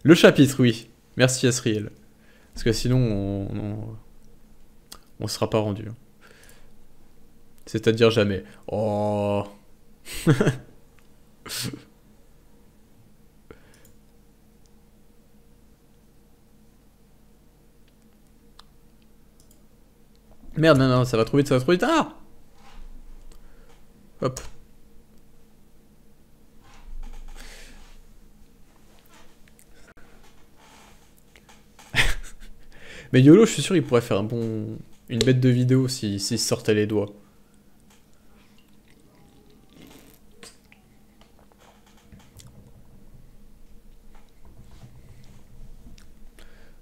Le chapitre, oui. Merci Asriel. Parce que sinon, on sera pas rendu. C'est-à-dire jamais. Oh. Merde, non, non, ça va trop vite, ça va trop vite. Ah. Hop. Mais YOLO, je suis sûr, il pourrait faire une bête de vidéo s'il se sortait les doigts.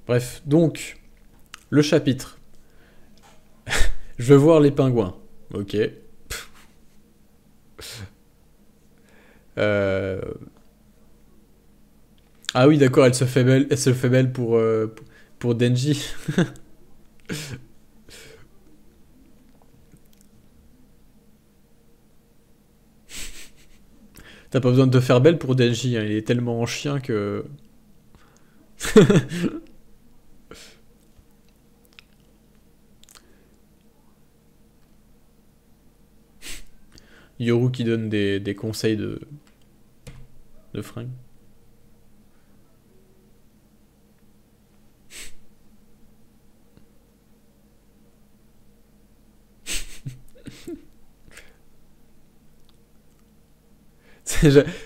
Bref, donc, le chapitre. Je veux voir les pingouins. Ok. Euh... Ah oui, d'accord, elle se fait belle pour Denji. T'as pas besoin de te faire belle pour Denji, hein, il est tellement en chien que... Yoru qui donne des conseils de fringues.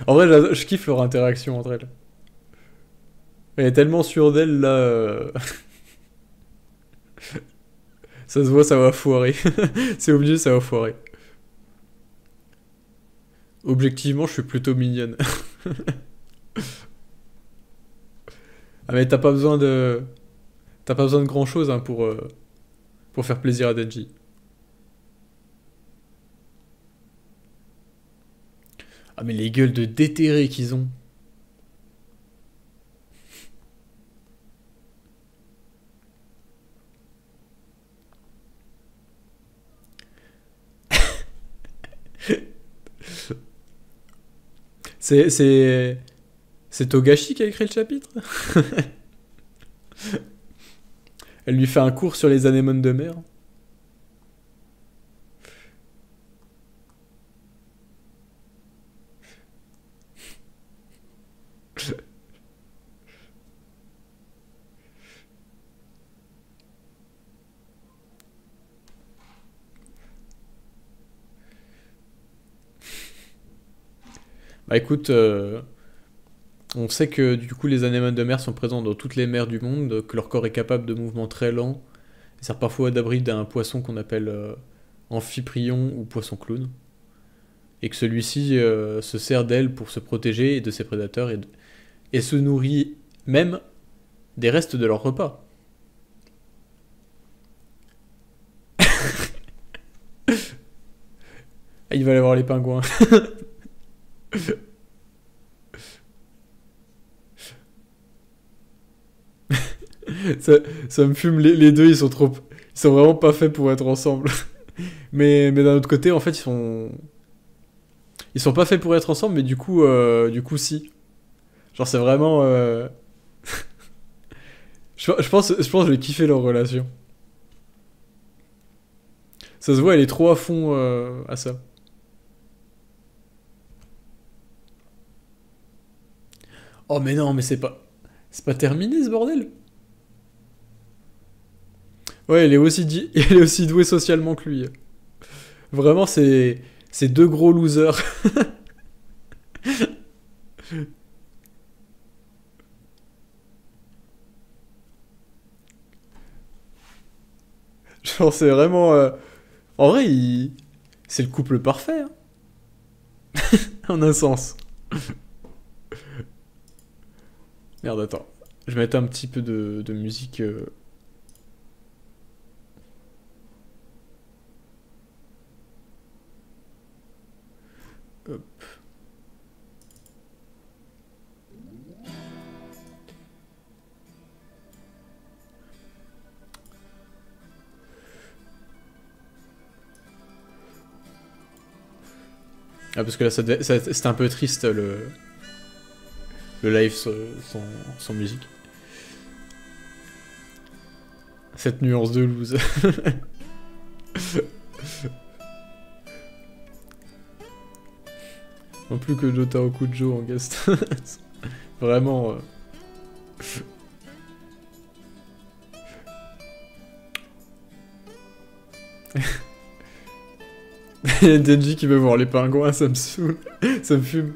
En vrai, je kiffe leur interaction entre elles. Elle est tellement sûre d'elle, là... Ça se voit, ça va foirer. C'est obligé, ça va foirer. Objectivement, je suis plutôt mignonne. Ah mais t'as pas besoin de... T'as pas besoin de grand chose hein, pour faire plaisir à Denji. Ah mais les gueules de déterrés qu'ils ont. C'est... C'est Togashi qui a écrit le chapitre. Elle lui fait un cours sur les anémones de mer. Bah écoute, on sait que du coup les anémones de mer sont présents dans toutes les mers du monde, que leur corps est capable de mouvements très lents, et sert parfois d'abri d'un poisson qu'on appelle amphiprion ou poisson clown, et que celui-ci se sert d'elle pour se protéger de ses prédateurs et se nourrit même des restes de leur repas. Ah, il va aller voir les pingouins. ça, ça me fume, les deux ils sont trop... Ils sont vraiment pas faits pour être ensemble. Mais d'un autre côté, en fait, ils sont... Ils sont pas faits pour être ensemble, mais du coup si. Genre c'est vraiment... je pense que je vais kiffer leur relation. Ça se voit, elle est trop à fond à ça. Oh mais non, mais c'est pas... C'est pas terminé ce bordel. Ouais, elle est aussi douée socialement que lui. Vraiment, c'est deux gros losers. Genre, c'est vraiment. En vrai, c'est le couple parfait, hein, en un sens. Merde, attends. Je vais mettre un petit peu de musique. Hop. Ah, parce que là, c'était un peu triste, le. le live sans musique. Cette nuance de loose. Non plus que Jotaro Kujo en guest. Vraiment. Il y a Denji qui veut voir les pingouins, ça me saoule. Ça me fume.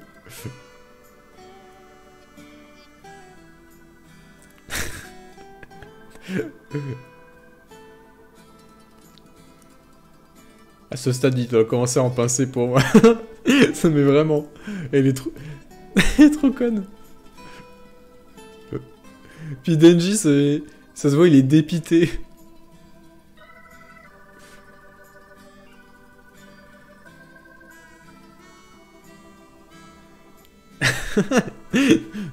À ce stade, il doit commencer à en pincer pour moi. Ça met vraiment. Elle est trop... Elle est trop conne. Puis Denji, ça se voit, il est dépité.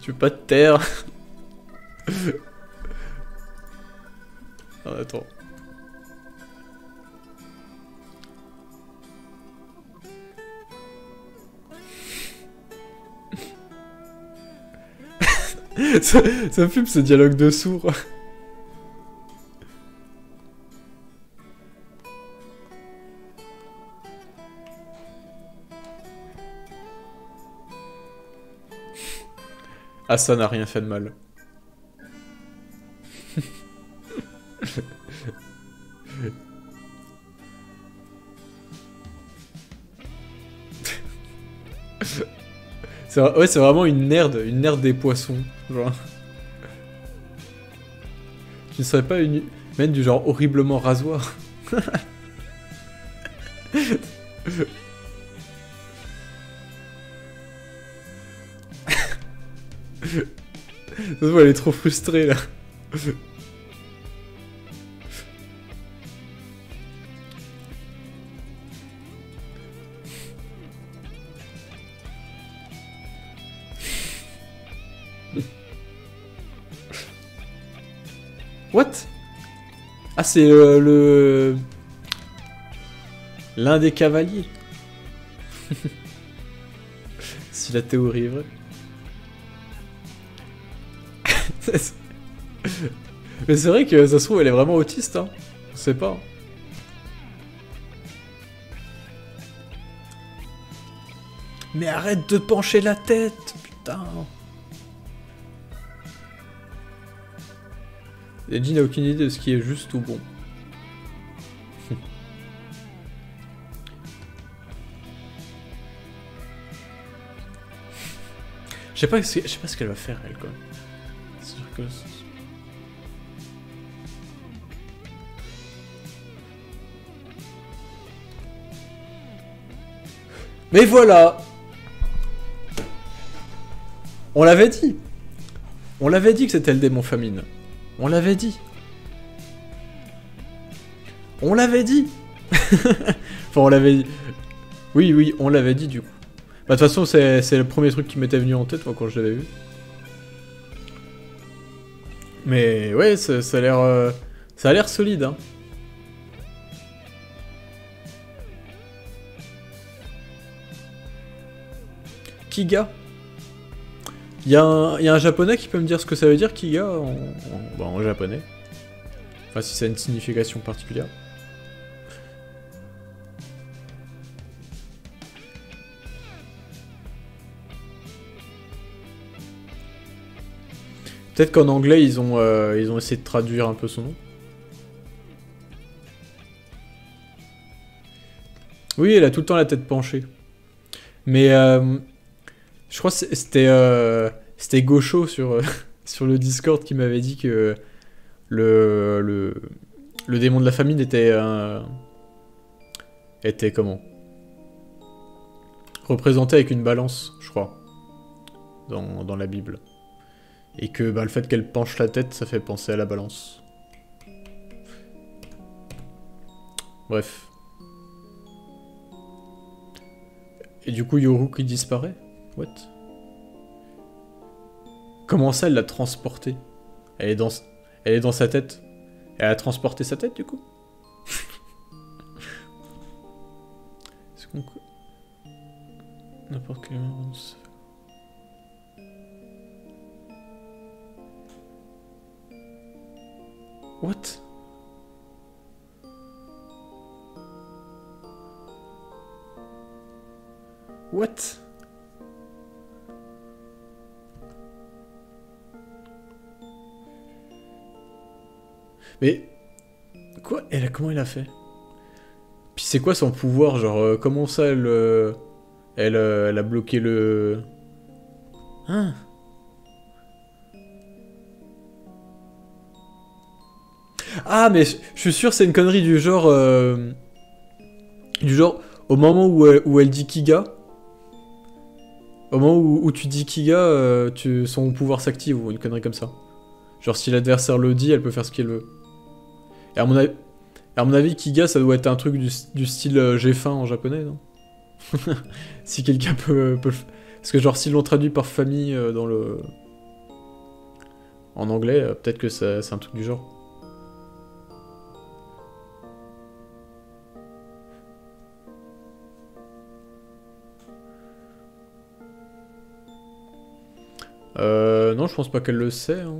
Tu veux pas te taire? Ah, attends. ça me fume ce dialogue de sourd. Ah, ça n'a rien fait de mal. Ouais, c'est vraiment une nerd des poissons. Genre. Tu ne serais pas une humaine du genre horriblement rasoir. Ça se voit, elle est trop frustrée là. What? Ah, c'est l'un des cavaliers. Si la théorie est vraie. Mais c'est vrai que ça se trouve, elle est vraiment autiste, hein. On sait pas. Mais arrête de pencher la tête, putain. Denji n'a aucune idée de ce qui est juste ou bon. Je sais pas ce qu'elle va faire, elle, quoi. C'est sûr que... Mais voilà! On l'avait dit! On l'avait dit que c'était le démon famine. On l'avait dit. On l'avait dit. Enfin, on l'avait dit. Oui, oui, on l'avait dit, du coup. Bah, de toute façon, c'est le premier truc qui m'était venu en tête, moi, quand je l'avais vu. Mais ouais, ça a l'air... ça a l'air solide, hein. Kiga. Il y a un japonais qui peut me dire ce que ça veut dire, Kiga, en japonais. Enfin, si ça a une signification particulière. Peut-être qu'en anglais, ils ont essayé de traduire un peu son nom. Oui, elle a tout le temps la tête penchée. Mais je crois que c'était Gaucho sur, sur le Discord qui m'avait dit que le démon de la famine était comment? Représenté avec une balance, je crois, dans la Bible. Et que bah, le fait qu'elle penche la tête, ça fait penser à la balance. Bref. Et du coup, Yoru qui disparaît? What? Comment ça, elle l'a transporté? Elle est dans sa tête. Elle a transporté sa tête, du coup? Est-ce qu'on... N'importe quel moment... What? What? Mais... Quoi? Comment elle a fait? Puis c'est quoi son pouvoir? Genre, comment ça, elle a bloqué le... Hein? Ah, mais je suis sûr c'est une connerie du genre... au moment où elle dit Kiga, au moment où tu dis Kiga, son pouvoir s'active ou une connerie comme ça. Genre si l'adversaire le dit, elle peut faire ce qu'elle veut. Et à mon avis, Kiga, ça doit être un truc du style G-fin en japonais, non? Si quelqu'un peut le... Parce que genre s'ils l'ont traduit par famille dans le... En anglais, peut-être que c'est un truc du genre. Non, je pense pas qu'elle le sait, hein.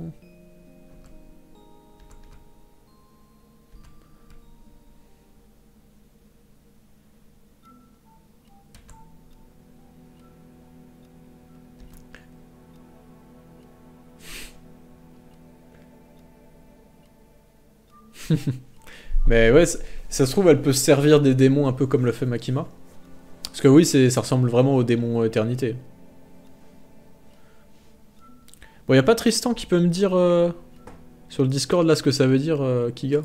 Mais ouais, ça se trouve, elle peut se servir des démons un peu comme le fait Makima. Parce que oui, ça ressemble vraiment aux démons éternité. Bon, y a pas Tristan qui peut me dire sur le Discord là ce que ça veut dire, Kiga?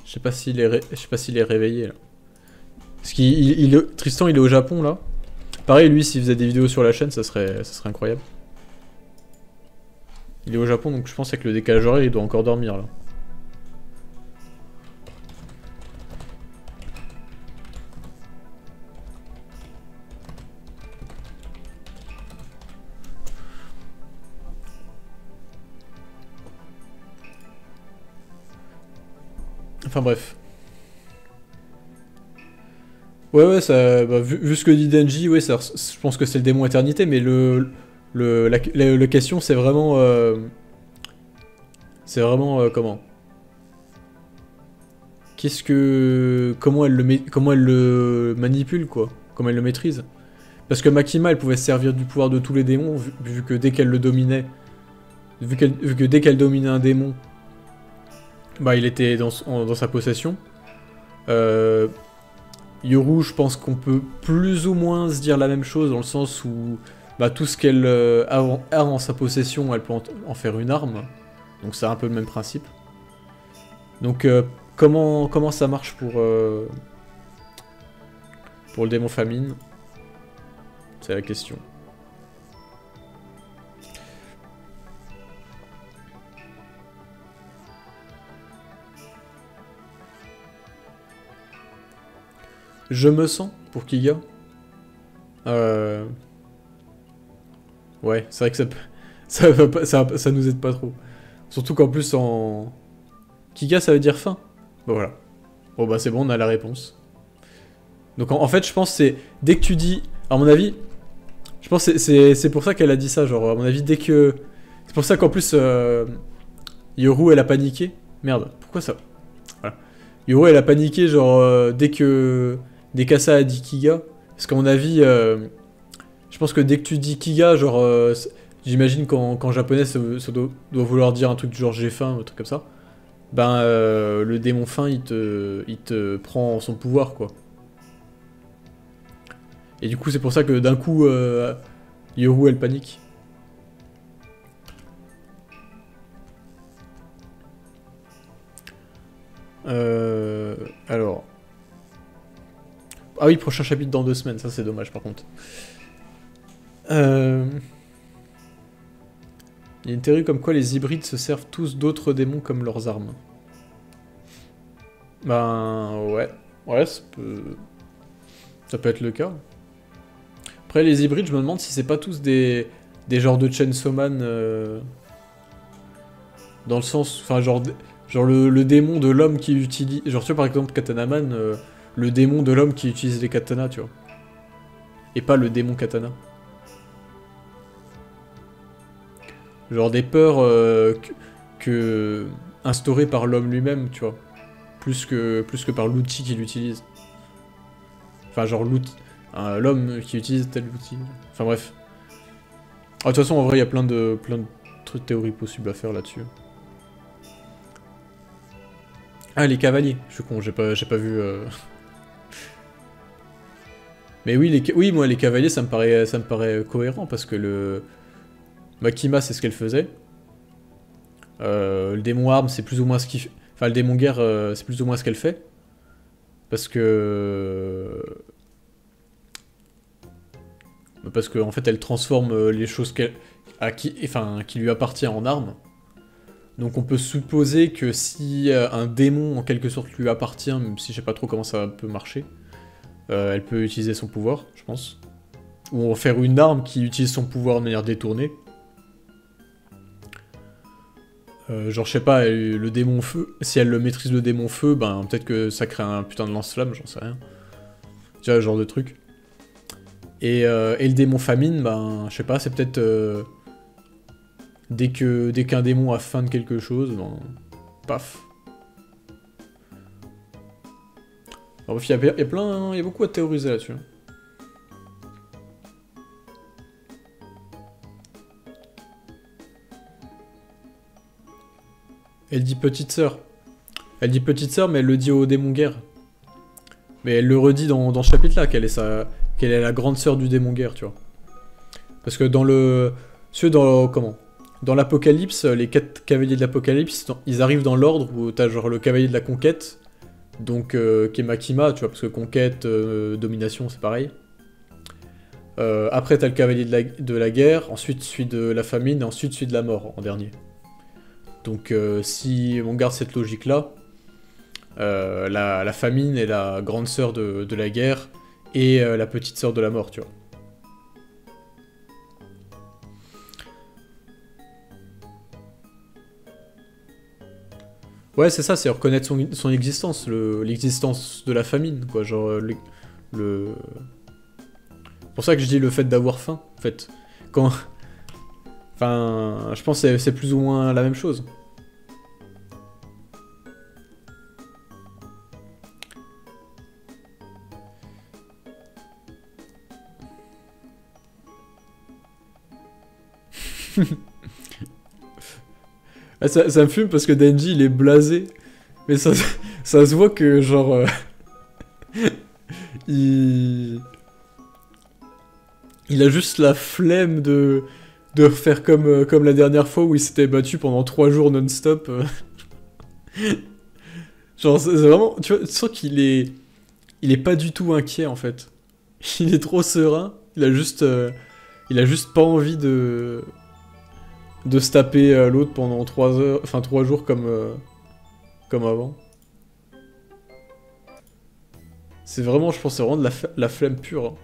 Je sais pas s'il est réveillé là. Parce Tristan il est au Japon là. Pareil, lui s'il faisait des vidéos sur la chaîne, ça serait incroyable. Il est au Japon donc je pense qu'avec le décalage horaire il doit encore dormir là. Enfin bref. Ouais, ça, bah, vu ce que dit Denji, ouais, je pense que c'est le démon éternité, mais la question c'est vraiment... comment? Comment elle le manipule, quoi? Comment elle le maîtrise? Parce que Makima, elle pouvait se servir du pouvoir de tous les démons, vu que dès qu'elle le dominait, vu que dès qu'elle dominait un démon, bah il était dans sa possession. Yoru, je pense qu'on peut plus ou moins se dire la même chose, dans le sens où bah, tout ce qu'elle a en sa possession, elle peut en faire une arme. Donc c'est un peu le même principe. Donc comment ça marche pour le démon famine? C'est la question. Je me sens pour Kiga. Ouais, c'est vrai que ça nous aide pas trop. Surtout qu'en plus en... Kiga ça veut dire fin. Bah voilà. Bon bah c'est bon, on a la réponse. Donc en fait je pense c'est... Dès que tu dis... À mon avis... Je pense c'est pour ça qu'elle a dit ça, genre à mon avis dès que... C'est pour ça qu'en plus... Yoru elle a paniqué. Merde, pourquoi ça? Voilà. Yoru elle a paniqué genre dès qu'Asa a dit Kiga. Parce qu'à mon avis... je pense que dès que tu dis Kiga, genre... j'imagine qu'en japonais ça doit vouloir dire un truc du genre j'ai faim, un truc comme ça. Ben le démon fin il te prend son pouvoir quoi. Et du coup c'est pour ça que d'un coup Yoru elle panique. Alors... Ah oui, prochain chapitre dans 2 semaines, ça c'est dommage par contre. Il y a une théorie comme quoi les hybrides se servent tous d'autres démons comme leurs armes. Ben ouais, ça peut être le cas. Après les hybrides, je me demande si c'est pas tous des genres de Chainsaw Man dans le sens, enfin genre le démon de l'homme qui utilise, genre tu vois par exemple Katana Man, le démon de l'homme qui utilise les katanas, tu vois, et pas le démon katana. Genre des peurs instaurées par l'homme lui-même, tu vois. Plus que par l'outil qu'il utilise. Enfin, genre l'homme qui utilise tel outil. Enfin bref. Ah, de toute façon, en vrai, il y a plein de théories possibles à faire là-dessus. Ah, les cavaliers. Je suis con, j'ai pas vu... Mais oui, oui, moi, les cavaliers, ça me paraît cohérent, parce que le... Makima, c'est ce qu'elle faisait. Le démon arme, c'est plus ou moins ce qu'il fait. Enfin, le démon guerre, c'est plus ou moins ce qu'elle fait. Parce que... Parce qu'en en fait, elle transforme les choses qui lui appartiennent en armes. Donc on peut supposer que si un démon, en quelque sorte, lui appartient, même si je sais pas trop comment ça peut marcher, elle peut utiliser son pouvoir, je pense. Ou en faire une arme qui utilise son pouvoir de manière détournée. Genre, je sais pas, le démon feu, si elle le maîtrise le démon feu, ben peut-être que ça crée un putain de lance-flamme, j'en sais rien. Tu vois, ce genre de truc. Et le démon famine, ben, je sais pas, c'est peut-être... dès qu'un démon a faim de quelque chose, ben... Paf. En bref, il y a beaucoup à théoriser là-dessus. Elle dit petite sœur. Elle dit petite sœur, mais elle le dit au démon guerre. Mais elle le redit dans ce chapitre-là, qu'elle est la grande sœur du démon guerre, tu vois. Parce que dans le... comment dans l'Apocalypse, les 4 cavaliers de l'Apocalypse, ils arrivent dans l'ordre où t'as genre le cavalier de la conquête, donc qui est Makima, tu vois, parce que conquête, domination, c'est pareil. Après, t'as le cavalier de la guerre, ensuite celui de la famine, et ensuite celui de la mort, en dernier. Donc si on garde cette logique-là, la famine est la grande sœur de la guerre, et la petite sœur de la mort, tu vois. Ouais, c'est ça, c'est reconnaître son existence, l'existence de la famine, quoi, genre, le... C'est pour ça que je dis le fait d'avoir faim, en fait. Quand... Enfin, je pense que c'est plus ou moins la même chose. Ah, ça me fume parce que Denji il est blasé. Mais ça se voit que genre... il a juste la flemme de refaire comme la dernière fois où il s'était battu pendant 3 jours non-stop. Genre c'est vraiment... Tu vois, tu sens qu'il est... Il est pas du tout inquiet en fait. Il est trop serein. Il a juste pas envie de se taper l'autre pendant 3 heures, enfin 3 jours comme avant. C'est vraiment, je pense, c'est vraiment de la flemme pure. Hein.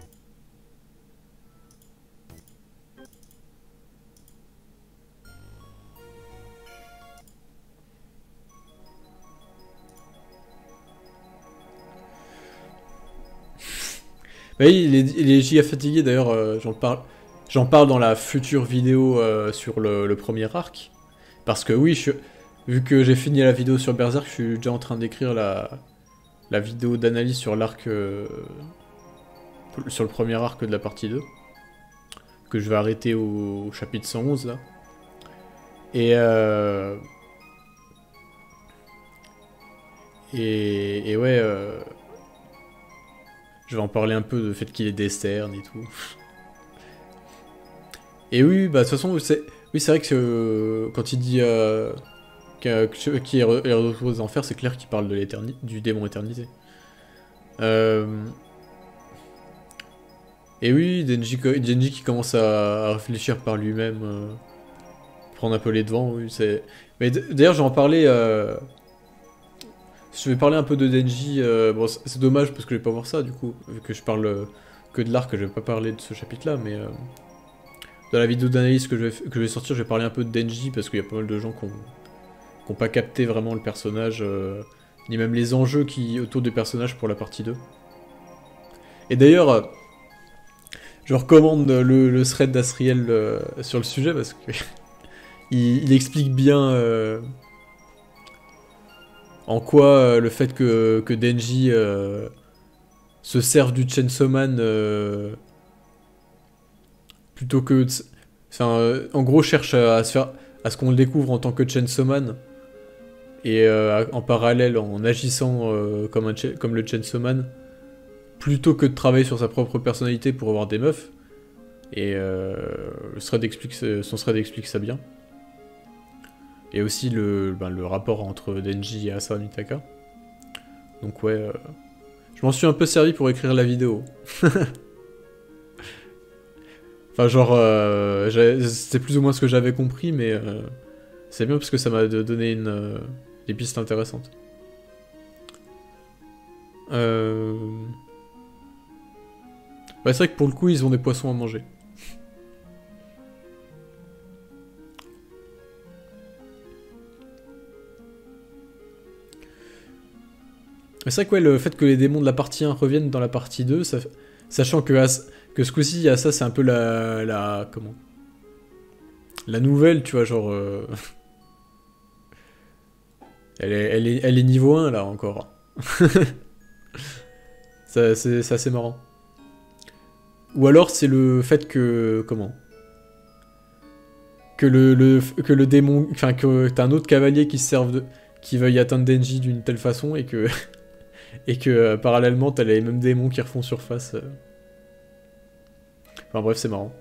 Mais oui, il est giga fatigué d'ailleurs, j'en parle dans la future vidéo sur le premier arc. Parce que oui, vu que j'ai fini la vidéo sur Berserk, je suis déjà en train d'écrire la vidéo d'analyse sur l'arc... sur le premier arc de la partie 2. Que je vais arrêter au chapitre 111 là. Et ouais... je vais en parler un peu du fait qu'il est décerne et tout. Et oui, bah de toute façon, c'est vrai que quand il dit qui est retour aux enfers, c'est clair qu'il parle de du démon éternisé. Et oui, Denji qui commence à réfléchir par lui-même, prendre un peu les devants, oui, c'est... Mais d'ailleurs, je vais en parler... Je vais parler un peu de Denji, bon, c'est dommage parce que je vais pas voir ça, du coup, vu que je parle que de l'arc, je vais pas parler de ce chapitre-là, mais... dans la vidéo d'analyse que je vais sortir, je vais parler un peu de Denji, parce qu'il y a pas mal de gens qui ont pas capté vraiment le personnage, ni même les enjeux autour du personnage pour la partie 2. Et d'ailleurs... je recommande le thread d'Asriel sur le sujet parce que il explique bien en quoi le fait que Denji se serve du Chainsaw Man plutôt que... Enfin, en gros, cherche à ce qu'on le découvre en tant que Chainsaw Man. Et en parallèle, en agissant comme le Chainsaw Man, plutôt que de travailler sur sa propre personnalité pour avoir des meufs. Et son thread explique ça bien. Et aussi le rapport entre Denji et Asa Mitaka. Donc ouais, je m'en suis un peu servi pour écrire la vidéo. Enfin genre, c'était plus ou moins ce que j'avais compris, mais c'est bien parce que ça m'a donné des pistes intéressantes. Bah, c'est vrai que pour le coup, ils ont des poissons à manger. Mais c'est vrai que ouais, le fait que les démons de la partie 1 reviennent dans la partie 2, sachant que ce coup-ci, Asa, c'est un peu comment la nouvelle, tu vois, genre... elle est niveau 1, là, encore. C'est assez marrant. Ou alors, c'est le fait que... Comment que le démon... Enfin, que t'as un autre cavalier qui veuille atteindre Denji d'une telle façon, et que... et que, parallèlement, t'as les mêmes démons qui refont surface. Enfin bref, c'est marrant.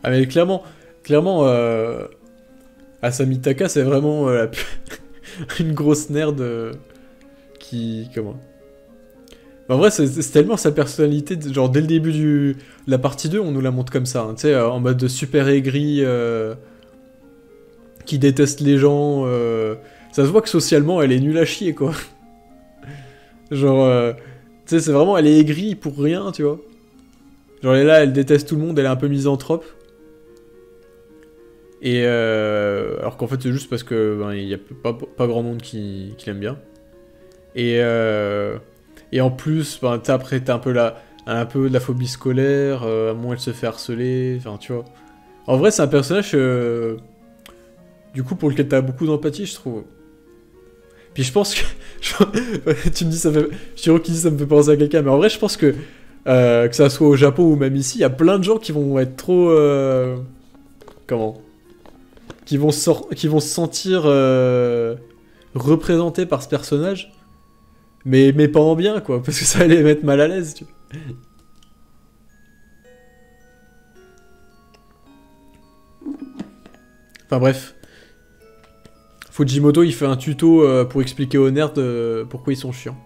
Ah mais clairement, Asamitaka c'est vraiment une grosse nerd qui... Comment en vrai, c'est tellement sa personnalité, genre dès le début de la partie 2, on nous la montre comme ça, hein, tu sais, en mode de super aigri, qui déteste les gens, ça se voit que socialement, elle est nulle à chier, quoi. Genre, tu sais, c'est vraiment, elle est aigrie pour rien, tu vois. Genre, elle est là, elle déteste tout le monde, elle est un peu misanthrope. Et alors qu'en fait, c'est juste parce que ben, y a pas grand monde qui l'aime bien. Et en plus, ben, après, t'as un peu de la phobie scolaire, à moins elle se fait harceler, enfin, tu vois. En vrai, c'est un personnage, du coup, pour lequel t'as beaucoup d'empathie, je trouve. Puis je pense que... tu me dis, ça fait... Je suis qui dit ça me fait penser à quelqu'un, mais en vrai, je pense que ça soit au Japon ou même ici, il y a plein de gens qui vont être trop... Comment qui vont se sentir représentés par ce personnage, mais pas en bien, quoi, parce que ça va les mettre mal à l'aise, tu vois. Enfin bref. Fujimoto, il fait un tuto pour expliquer aux nerds pourquoi ils sont chiants.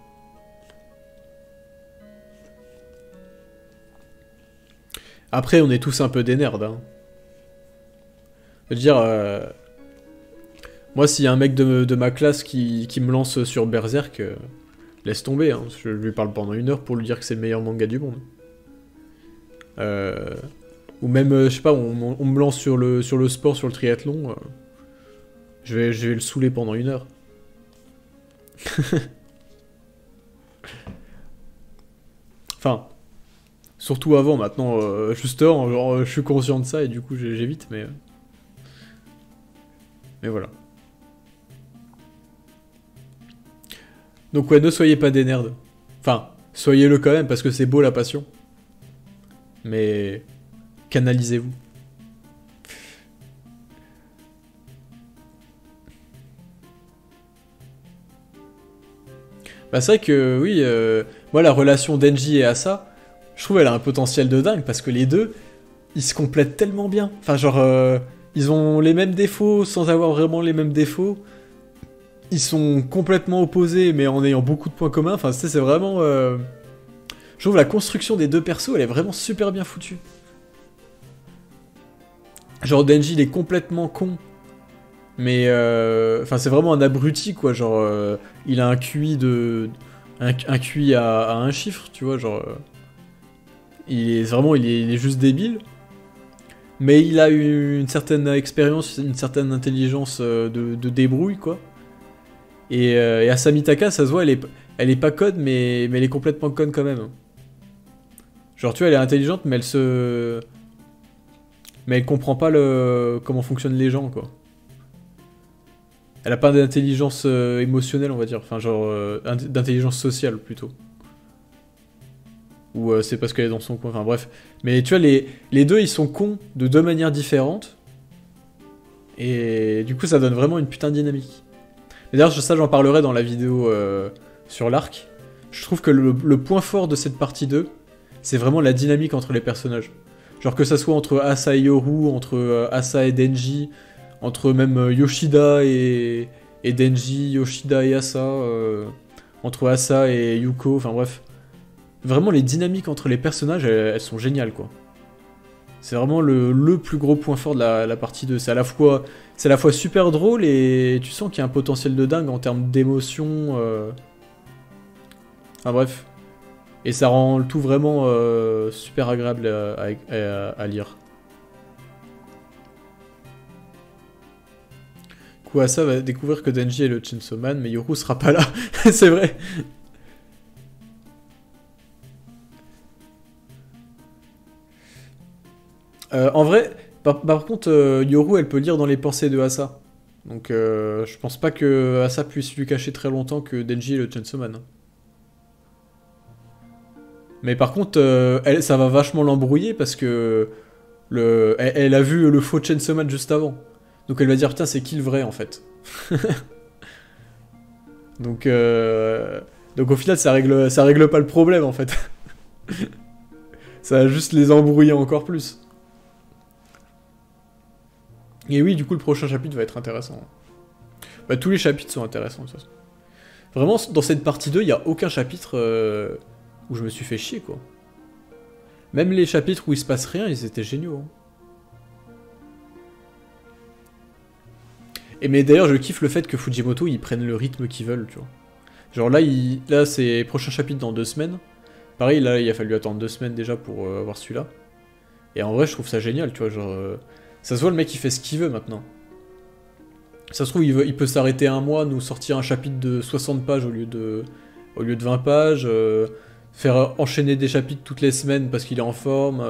Après, on est tous un peu des nerds, hein. Je veux dire, moi, s'il y a un mec de ma classe qui me lance sur Berserk, laisse tomber, hein. Je lui parle pendant 1 heure pour lui dire que c'est le meilleur manga du monde. Ou même, je sais pas, on me lance sur le sport, sur le triathlon, je vais le saouler pendant 1 heure. Enfin, surtout avant, maintenant, justement, genre, je suis conscient de ça et du coup j'évite, mais... Mais voilà. Donc ouais, ne soyez pas des nerds. Enfin, soyez-le quand même, parce que c'est beau la passion. Mais... canalisez-vous. Bah c'est vrai que, oui, moi la relation Denji et Asa, je trouve elle a un potentiel de dingue, parce que les deux, ils se complètent tellement bien. Enfin genre... ils ont les mêmes défauts sans avoir vraiment les mêmes défauts. Ils sont complètement opposés mais en ayant beaucoup de points communs. Enfin, c'est vraiment... Je trouve la construction des deux persos, elle est vraiment super bien foutue. Genre, Denji, il est complètement con. Mais... Enfin, c'est vraiment un abruti, quoi. Genre, il a un QI de... Un QI à 1 chiffre, tu vois, genre... il est juste débile. Mais il a une certaine expérience, une certaine intelligence de débrouille, quoi. Et Asamitaka, ça se voit, elle est pas conne, mais elle est complètement conne quand même. Genre, tu vois, elle est intelligente, mais elle comprend pas comment fonctionnent les gens, quoi. Elle a pas d'intelligence émotionnelle, on va dire. Enfin, genre, d'intelligence sociale, plutôt. Ou c'est parce qu'elle est dans son coin, enfin bref. Mais tu vois, les deux, ils sont cons de deux manières différentes. Et du coup, ça donne vraiment une putain de dynamique. D'ailleurs, ça, j'en parlerai dans la vidéo sur l'arc. Je trouve que le point fort de cette partie 2, c'est vraiment la dynamique entre les personnages. Genre que ça soit entre Asa et Yoru, entre Asa et Denji, entre même Yoshida et Denji, Yoshida et Asa, entre Asa et Yuko, enfin bref. Vraiment, les dynamiques entre les personnages, elles sont géniales, quoi. C'est vraiment le plus gros point fort de la partie 2. C'est à la fois super drôle et tu sens qu'il y a un potentiel de dingue en termes d'émotion. Enfin bref. Et ça rend le tout vraiment super agréable à lire. Kuasa va découvrir que Denji est le Chainsaw Man, mais Yoru sera pas là. C'est vrai. En vrai, par contre, Yoru, elle peut lire dans les pensées de Asa. Donc je pense pas que Asa puisse lui cacher très longtemps que Denji est le Chainsaw Man. Mais par contre, ça va vachement l'embrouiller parce que elle a vu le faux Chainsaw Man juste avant. Donc elle va dire putain, c'est qui le vrai en fait. donc, donc au final, ça règle pas le problème en fait. Ça va juste les embrouiller encore plus. Et oui, du coup, le prochain chapitre va être intéressant. Bah, tous les chapitres sont intéressants de toute façon. Vraiment, dans cette partie 2, il n'y a aucun chapitre où je me suis fait chier, quoi. Même les chapitres où il se passe rien, ils étaient géniaux. Hein. Et mais d'ailleurs, je kiffe le fait que Fujimoto, ils prennent le rythme qu'ils veulent, tu vois. Genre là, c'est prochain chapitre dans 2 semaines. Pareil, là, il a fallu attendre 2 semaines déjà pour avoir celui-là. Et en vrai, je trouve ça génial, tu vois, genre... ça se voit, le mec, il fait ce qu'il veut, maintenant. Ça se trouve, il peut s'arrêter un mois, nous sortir un chapitre de 60 pages au lieu de 20 pages, faire enchaîner des chapitres toutes les semaines parce qu'il est en forme,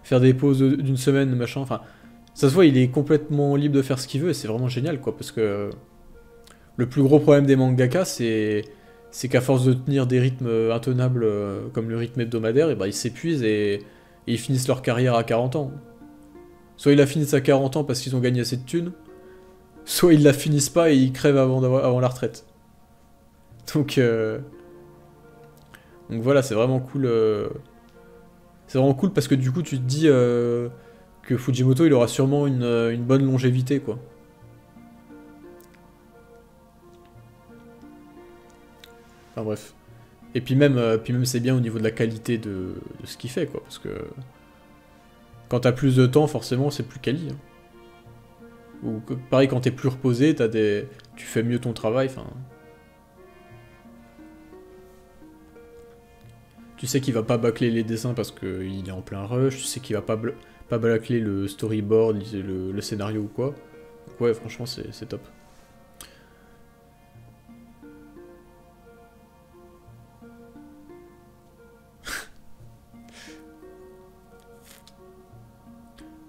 faire des pauses d'une semaine, machin, enfin... Ça se voit, il est complètement libre de faire ce qu'il veut, et c'est vraiment génial, quoi, parce que... Le plus gros problème des mangaka, c'est qu'à force de tenir des rythmes intenables comme le rythme hebdomadaire, et bah, ils s'épuisent et ils finissent leur carrière à 40 ans. Soit ils la finissent à 40 ans parce qu'ils ont gagné assez de thunes, soit ils la finissent pas et ils crèvent avant la retraite. Donc voilà, c'est vraiment cool. C'est vraiment cool parce que du coup, tu te dis que Fujimoto, il aura sûrement une bonne longévité, quoi. Enfin bref. Et puis même c'est bien au niveau de la qualité de ce qu'il fait, quoi, parce que quand t'as plus de temps, forcément, c'est plus quali. Hein. Ou pareil, quand t'es plus reposé, tu fais mieux ton travail, enfin... Tu sais qu'il va pas bâcler les dessins parce qu'il est en plein rush, tu sais qu'il va pas bâcler le storyboard, le scénario ou quoi. Donc ouais, franchement, c'est top.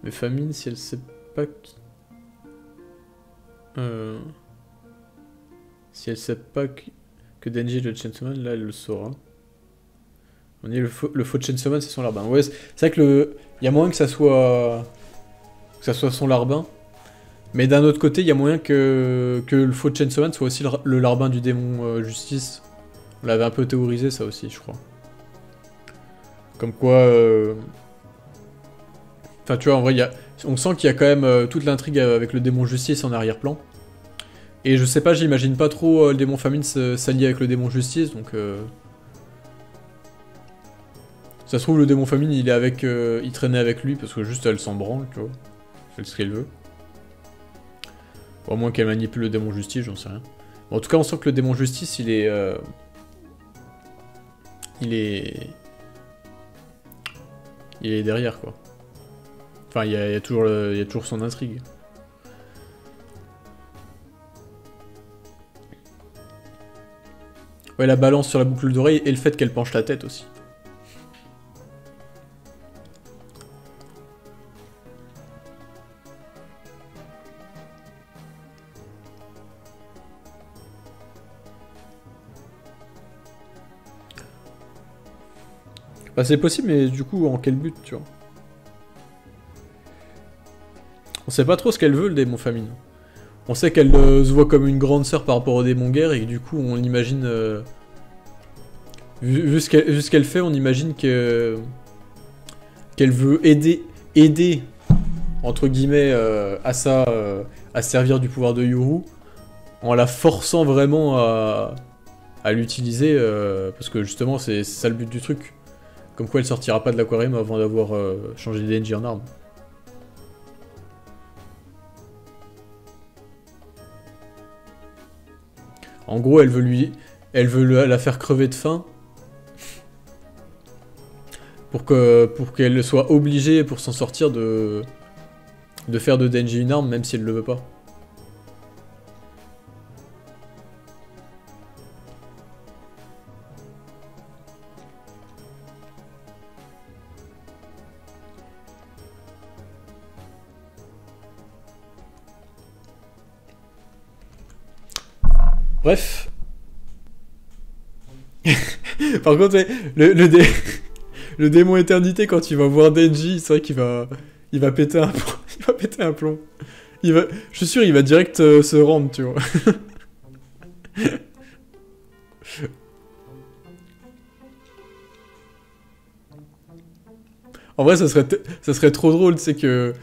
Mais Famine, si elle sait pas si elle sait pas que Denji est le Chainsaw Man, là elle le saura. On dit le faux Chainsaw Man, c'est son larbin. Ouais, c'est vrai que il y a moyen que ça soit son larbin. Mais d'un autre côté, il y a moyen que le faux Chainsaw Man soit aussi le larbin du démon Justice. On l'avait un peu théorisé ça aussi, je crois. Comme quoi... Enfin, tu vois, en vrai, on sent qu'il y a quand même toute l'intrigue avec le démon Justice en arrière-plan. Et je sais pas, j'imagine pas trop le démon Famine s'allier avec le démon Justice, donc... Ça se trouve, le démon Famine, il traînait avec lui, parce que juste elle s'en branle, tu vois. Elle fait ce qu'elle veut. Ou à moins qu'elle manipule le démon Justice, j'en sais rien. Bon, en tout cas, on sent que le démon Justice, il est... Il est derrière, quoi. Enfin, il y a toujours son intrigue. Ouais, la balance sur la boucle d'oreille et le fait qu'elle penche la tête aussi. Bah c'est possible, mais du coup, en quel but, tu vois? On sait pas trop ce qu'elle veut, le démon famine. On sait qu'elle se voit comme une grande sœur par rapport au démon guerre, et que du coup, on l'imagine... vu ce qu'elle fait, on imagine qu'elle veut aider, entre guillemets, à ça, à servir du pouvoir de Yuru, en la forçant vraiment à l'utiliser, parce que justement, c'est ça le but du truc. Comme quoi, elle sortira pas de l'aquarium avant d'avoir changé Denji en arme. En gros, elle veut la faire crever de faim pour qu'elle soit obligée, pour s'en sortir, de faire de Denji une arme, même si elle le veut pas. Bref. Par contre, ouais, le démon éternité, quand il va voir Denji, c'est vrai il va péter un plomb. Il va péter un plomb. Je suis sûr, il va direct se rendre, tu vois. En vrai, ça serait trop drôle, tu sais, que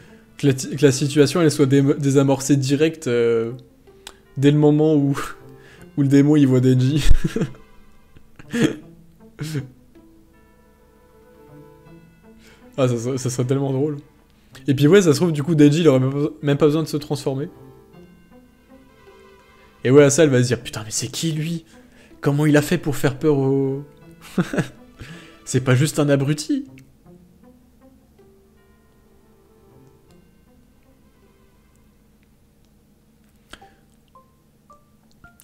la situation elle soit désamorcée direct dès le moment où le démon il voit Denji. Ah, ça serait tellement drôle. Et puis ouais, ça se trouve, du coup, Denji, il aurait même pas besoin de se transformer. Et ouais, à ça, elle va se dire, putain, mais c'est qui, lui? Comment il a fait pour faire peur au... C'est pas juste un abruti.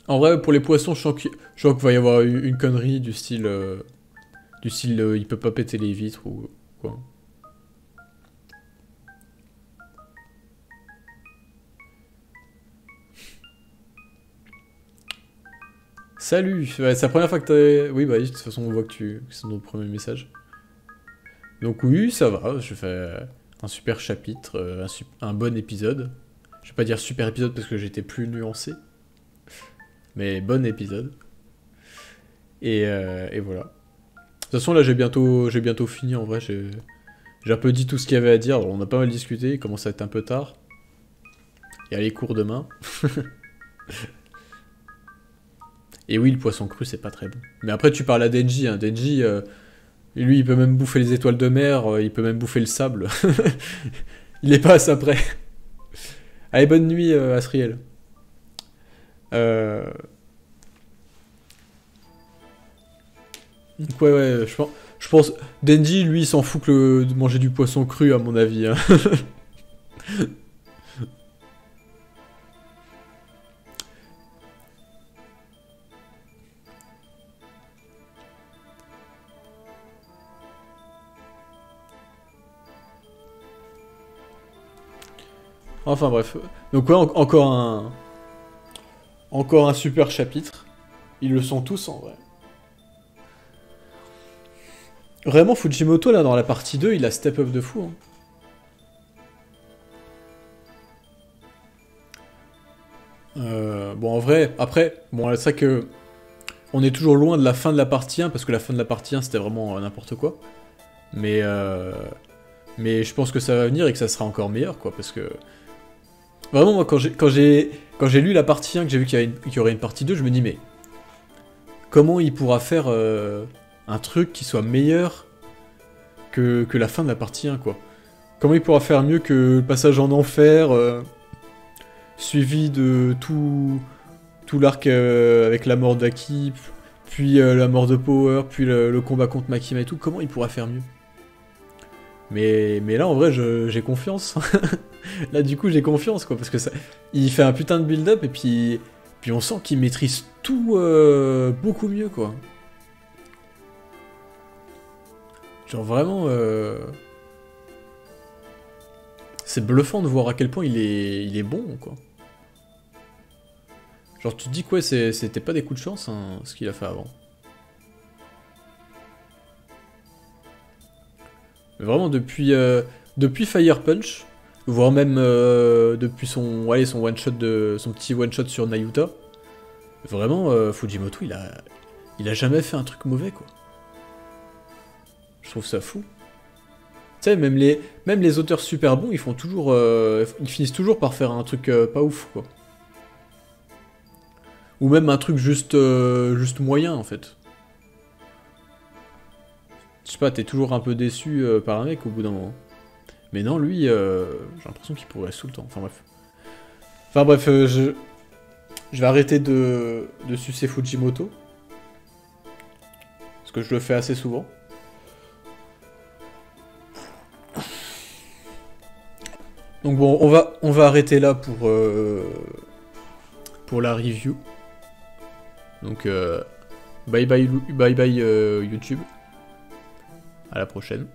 En vrai, pour les poissons, je sens qu'il va y avoir une connerie du style... il peut pas péter les vitres ou quoi. Salut, ouais, c'est la première fois que t'as... Oui, bah de toute façon, on voit que c'est notre premier message. Donc oui, ça va, je fais un super chapitre, un bon épisode. Je vais pas dire super épisode parce que j'étais plus nuancé. Mais bon épisode. Et voilà. De toute façon, là, j'ai bientôt fini, en vrai. J'ai un peu dit tout ce qu'il y avait à dire. Alors, on a pas mal discuté, il commence à être un peu tard. Il y a les cours demain. Et oui, le poisson cru, c'est pas très bon. Mais après, tu parles à Denji. Hein. Denji, lui, il peut même bouffer les étoiles de mer, il peut même bouffer le sable. Il est pas à ça près. Allez, bonne nuit, Asriel. Donc ouais, je pense... Denji, lui, il s'en fout de manger du poisson cru, à mon avis. Hein. Enfin bref. Donc ouais, encore un super chapitre. Ils le sont tous en vrai. Vraiment, Fujimoto, là, dans la partie 2, il a step up de fou. Hein. Bon, en vrai, après, bon, c'est vrai que on est toujours loin de la fin de la partie 1, parce que la fin de la partie 1, c'était vraiment n'importe quoi. Mais je pense que ça va venir et que ça sera encore meilleur, quoi, parce que... Vraiment, moi, quand j'ai lu la partie 1, que j'ai vu qu'il y aurait une partie 2, je me dis, mais... Comment il pourra faire un truc qui soit meilleur que la fin de la partie 1, quoi? Comment il pourra faire mieux que le passage en enfer, suivi de tout l'arc avec la mort d'Aki, puis la mort de Power, puis le combat contre Makima et tout? Comment il pourra faire mieux? Mais là, en vrai, j'ai confiance. Là, du coup, j'ai confiance, quoi, parce que il fait un putain de build-up, et puis Puis on sent qu'il maîtrise tout beaucoup mieux, quoi. Genre vraiment... C'est bluffant de voir à quel point il est bon, quoi. Genre tu te dis que ouais, c'était pas des coups de chance, hein, ce qu'il a fait avant. Mais vraiment, depuis Fire Punch, voire même depuis son son petit one-shot sur Nayuta, vraiment, Fujimoto, il a jamais fait un truc mauvais, quoi. Je trouve ça fou. Tu sais, même les auteurs super bons, ils finissent toujours par faire un truc pas ouf, quoi. Ou même un truc juste moyen, en fait. Je sais pas, t'es toujours un peu déçu par un mec au bout d'un moment. Mais non, lui, j'ai l'impression qu'il progresse tout le temps. Enfin bref, je vais arrêter de sucer Fujimoto. Parce que je le fais assez souvent. Donc bon, on va arrêter là pour la review. Donc bye bye YouTube. À la prochaine.